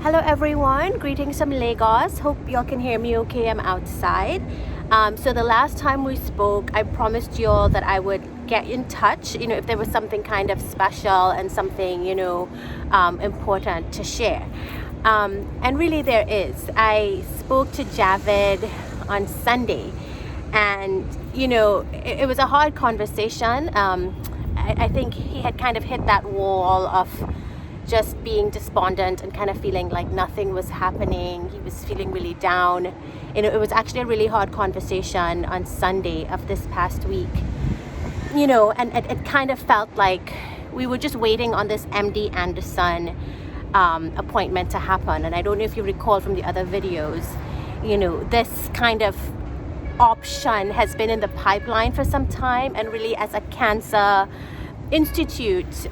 Hello everyone, greetings from Lagos. Hope y'all can hear me okay. I'm outside. So the last time we spoke, I promised y'all that I would get in touch, if there was something kind of special and something, important to share. And really there is. I spoke to Javed on Sunday and, it was a hard conversation. I think he had kind of hit that wall of just being despondent and kind of feeling like nothing was happening. He was feeling really down. It was actually a really hard conversation on Sunday of this past week. And it kind of felt like we were just waiting on this MD Anderson appointment to happen. And I don't know if you recall from the other videos, this kind of option has been in the pipeline for some time. And really as a cancer institute,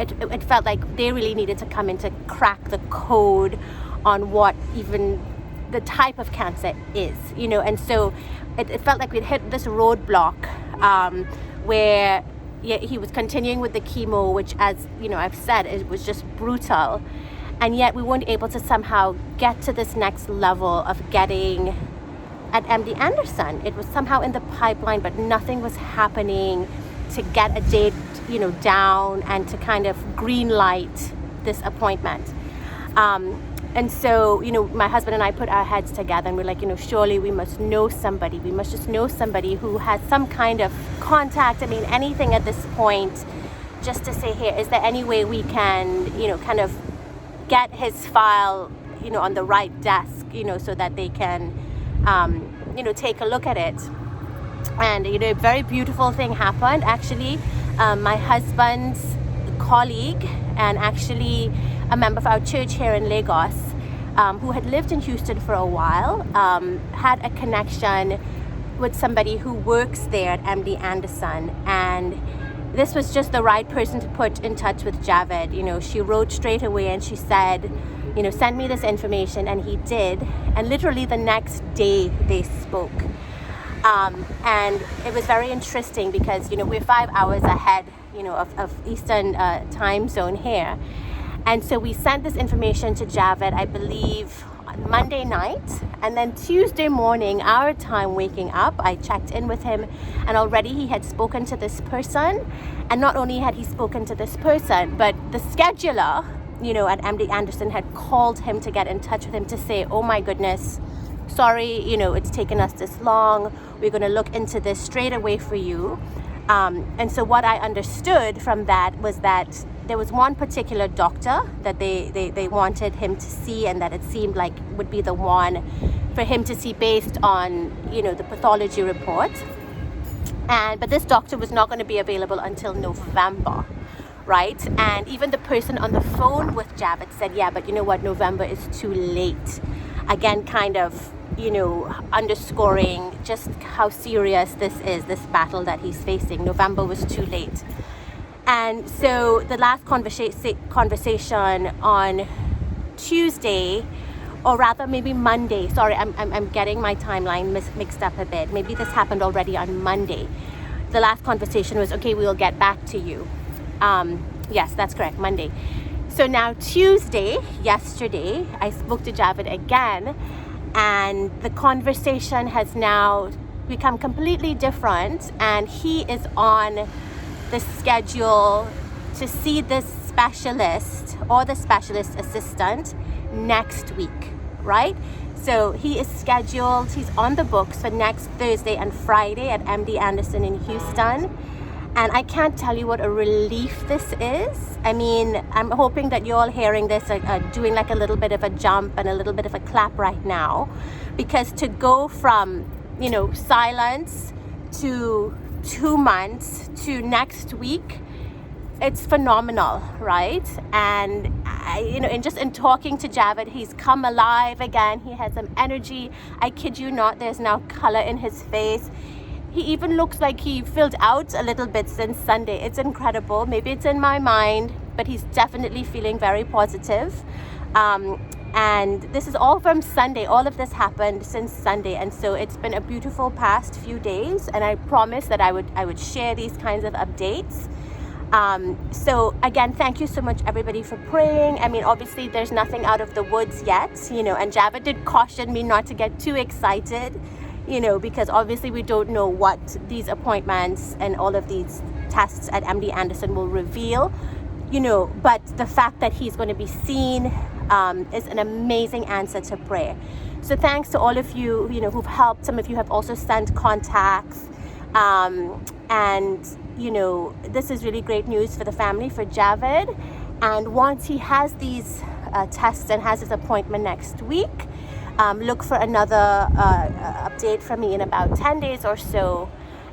it felt like they really needed to come in to crack the code on what even the type of cancer is, and so it felt like we'd hit this roadblock where he was continuing with the chemo, which, as I've said, it was just brutal, and yet we weren't able to somehow get to this next level of getting at MD Anderson. It was somehow in the pipeline, but nothing was happening to get a date down and to kind of green light this appointment. And so, my husband and I put our heads together and we're like, surely we must know somebody. We must just know somebody who has some kind of contact. I mean, anything at this point, just to say, here, is there any way we can, kind of get his file, on the right desk, so that they can, take a look at it. And, a very beautiful thing happened. Actually, my husband's colleague and actually a member of our church here in Lagos, who had lived in Houston for a while, had a connection with somebody who works there at MD Anderson. And this was just the right person to put in touch with Javed. She wrote straight away and she said, send me this information. And he did. And literally the next day they spoke. And it was very interesting because, we're 5 hours ahead, of Eastern time zone here. And so we sent this information to Javed, I believe, on Monday night. And then Tuesday morning, our time waking up, I checked in with him and already he had spoken to this person. And not only had he spoken to this person, but the scheduler, at MD Anderson had called him to get in touch with him to say, oh my goodness, sorry, it's taken us this long. We're going to look into this straight away for you. And so what I understood from that was that there was one particular doctor that they wanted him to see and that it seemed like would be the one for him to see based on, the pathology report. But this doctor was not going to be available until November, right? And even the person on the phone with Javed said, yeah, but you know what, November is too late. Again, kind of, underscoring just how serious this is, this battle that he's facing. November was too late. And so the last conversation on Tuesday, or rather maybe Monday, sorry, I'm getting my timeline mixed up a bit. Maybe this happened already on Monday. The last conversation was, okay, we'll get back to you. Yes, that's correct, Monday. So now Tuesday, yesterday, I spoke to Javed again, and the conversation has now become completely different, and he is on the schedule to see this specialist or the specialist assistant next week, right? So he is scheduled, he's on the books for next Thursday and Friday at MD Anderson in Houston. And I can't tell you what a relief this is. I mean, I'm hoping that you're all hearing this, doing like a little bit of a jump and a little bit of a clap right now. Because to go from, silence to 2 months to next week, it's phenomenal, right? And, and just in talking to Javed, he's come alive again. He has some energy. I kid you not, there's now color in his face. He even looks like he filled out a little bit since Sunday. It's incredible. Maybe it's in my mind, but he's definitely feeling very positive. And this is all from Sunday. All of this happened since Sunday. And so it's been a beautiful past few days. And I promised that I would share these kinds of updates. So again, thank you so much everybody for praying. I mean, obviously there's nothing out of the woods yet, and Javed did caution me not to get too excited, because obviously we don't know what these appointments and all of these tests at MD Anderson will reveal, but the fact that he's going to be seen is an amazing answer to prayer. So thanks to all of you, who've helped. Some of you have also sent contacts, and this is really great news for the family, for Javed. And once he has these tests and has his appointment next week, look for another update from me in about 10 days or so.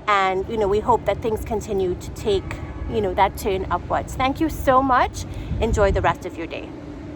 And, we hope that things continue to take, that turn upwards. Thank you so much. Enjoy the rest of your day.